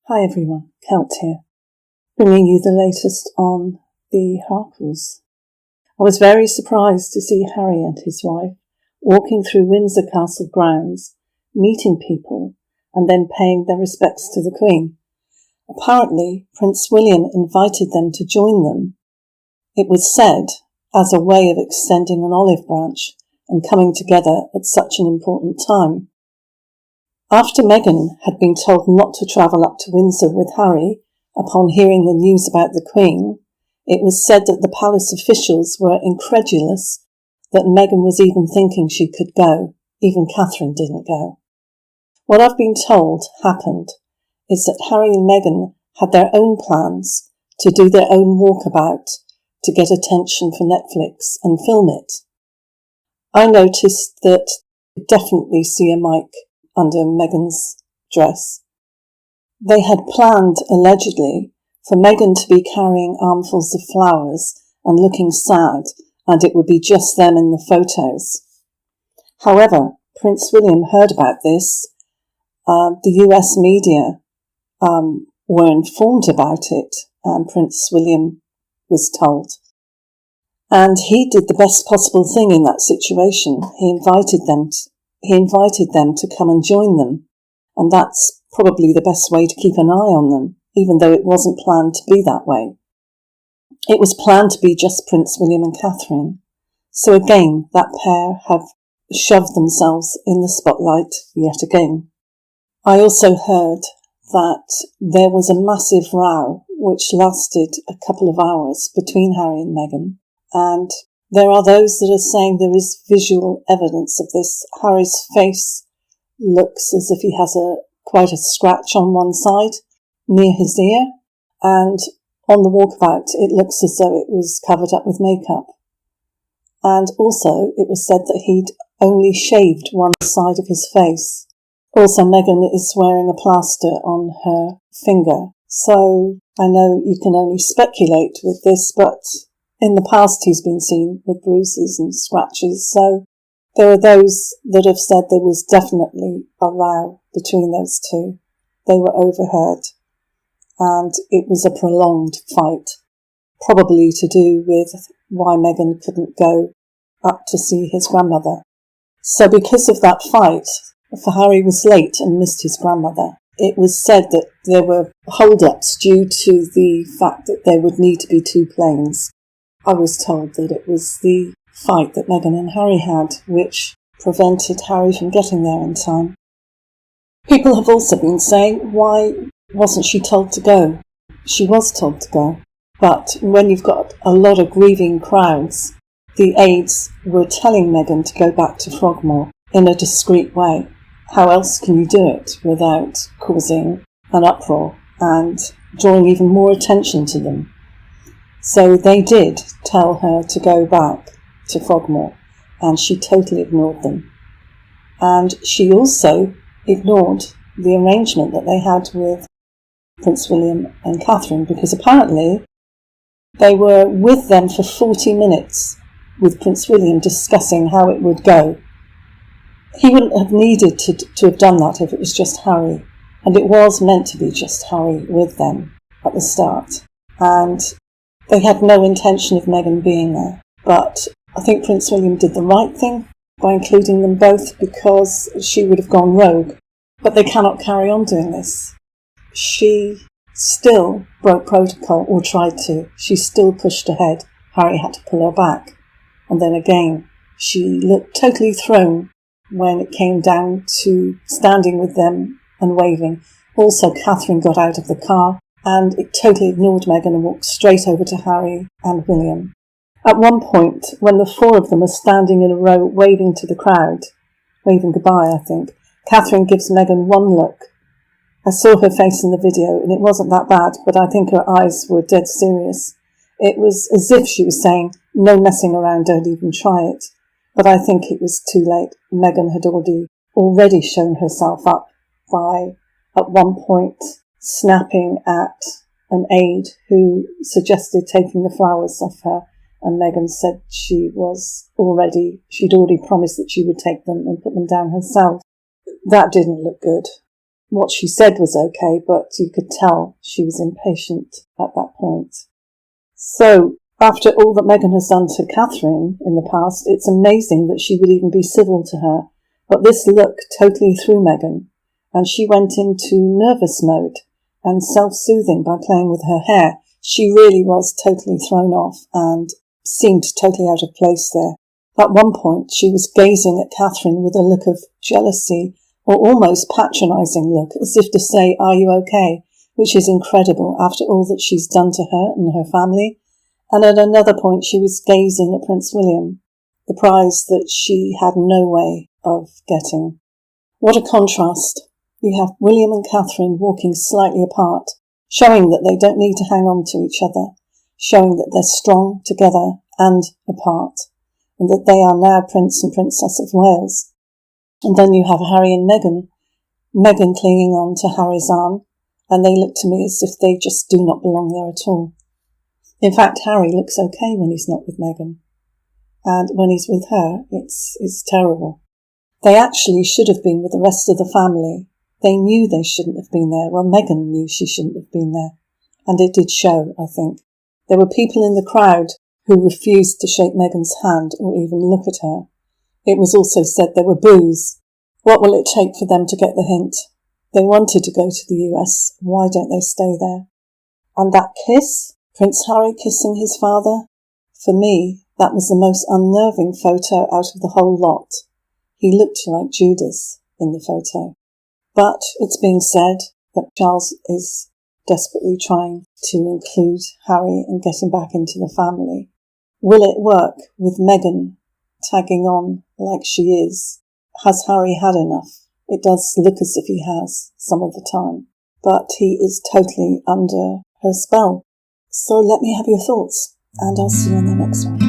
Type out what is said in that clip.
Hi everyone, Kelt here, bringing you the latest on the Harkles. I was very surprised to see Harry and his wife walking through Windsor Castle grounds, meeting people, and then paying their respects to the Queen. Apparently, Prince William invited them to join them. It was said as a way of extending an olive branch and coming together at such an important time. After Meghan had been told not to travel up to Windsor with Harry upon hearing the news about the Queen, it was said that the palace officials were incredulous that Meghan was even thinking she could go. Even Catherine didn't go. What I've been told happened is that Harry and Meghan had their own plans to do their own walkabout to get attention for Netflix and film it. I noticed that you definitely see a mic under Meghan's dress. They had planned, allegedly, for Meghan to be carrying armfuls of flowers and looking sad, and it would be just them in the photos. However, Prince William heard about this. The US media were informed about it, and Prince William was told. And he did the best possible thing in that situation. He invited them to come and join them, and that's probably the best way to keep an eye on them, even though it wasn't planned to be that way. It was planned to be just Prince William and Catherine. So again, that pair have shoved themselves in the spotlight yet again. I also heard that there was a massive row which lasted a couple of hours between Harry and Meghan, and there are those that are saying there is visual evidence of this. Harry's face looks as if he has quite a scratch on one side near his ear, and on the walkabout it looks as though it was covered up with makeup. And also it was said that he'd only shaved one side of his face. Also, Meghan is wearing a plaster on her finger. So I know you can only speculate with this, but in the past he's been seen with bruises and scratches, so there are those that have said there was definitely a row between those two. They were overheard, and it was a prolonged fight, probably to do with why Meghan couldn't go up to see his grandmother. So because of that fight, for Harry was late and missed his grandmother. It was said that there were hold-ups due to the fact that there would need to be two planes. I was told that it was the fight that Meghan and Harry had which prevented Harry from getting there in time. People have also been saying, why wasn't she told to go? She was told to go. But when you've got a lot of grieving crowds, the aides were telling Meghan to go back to Frogmore in a discreet way. How else can you do it without causing an uproar and drawing even more attention to them? So they did tell her to go back to Frogmore, and she totally ignored them. And she also ignored the arrangement that they had with Prince William and Catherine, because apparently they were with them for 40 minutes with Prince William discussing how it would go. He wouldn't have needed to have done that if it was just Harry, and it was meant to be just Harry with them at the start. And they had no intention of Meghan being there, but I think Prince William did the right thing by including them both, because she would have gone rogue. But they cannot carry on doing this. She still broke protocol, or tried to. She still pushed ahead. Harry had to pull her back. And then again, she looked totally thrown when it came down to standing with them and waving. Also, Catherine got out of the car, and it totally ignored Meghan and walked straight over to Harry and William. At one point, when the four of them are standing in a row waving to the crowd, waving goodbye, I think, Catherine gives Meghan one look. I saw her face in the video, and it wasn't that bad, but I think her eyes were dead serious. It was as if she was saying, no messing around, don't even try it. But I think it was too late. Meghan had already shown herself up by, at one point, snapping at an aide who suggested taking the flowers off her, and Meghan said she'd already promised that she would take them and put them down herself. That didn't look good. what she said was okay, but you could tell she was impatient at that point. So, after all that Meghan has done to Catherine in the past, it's amazing that she would even be civil to her. But this look totally threw Meghan, and she went into nervous mode and self-soothing by playing with her hair. She really was totally thrown off and seemed totally out of place there. At one point, she was gazing at Catherine with a look of jealousy or almost patronising look, as if to say, "Are you okay?" which is incredible after all that she's done to her and her family. And at another point, she was gazing at Prince William, the prize that she had no way of getting. What a contrast. You have William and Catherine walking slightly apart, showing that they don't need to hang on to each other, showing that they're strong together and apart, and that they are now Prince and Princess of Wales. And then you have Harry and Meghan, Meghan clinging on to Harry's arm, and they look to me as if they just do not belong there at all. In fact, Harry looks okay when he's not with Meghan, and when he's with her, it's terrible. They actually should have been with the rest of the family. They knew they shouldn't have been there. Well, Meghan knew she shouldn't have been there, and it did show, I think. There were people in the crowd who refused to shake Meghan's hand or even look at her. It was also said there were boos. What will it take for them to get the hint? They wanted to go to the US. Why don't they stay there? And that kiss? Prince Harry kissing his father? For me, that was the most unnerving photo out of the whole lot. He looked like Judas in the photo. But it's being said that Charles is desperately trying to include Harry and get him back into the family. Will it work with Meghan tagging on like she is? Has Harry had enough? It does look as if he has some of the time, but he is totally under her spell. So let me have your thoughts, and I'll see you in the next one.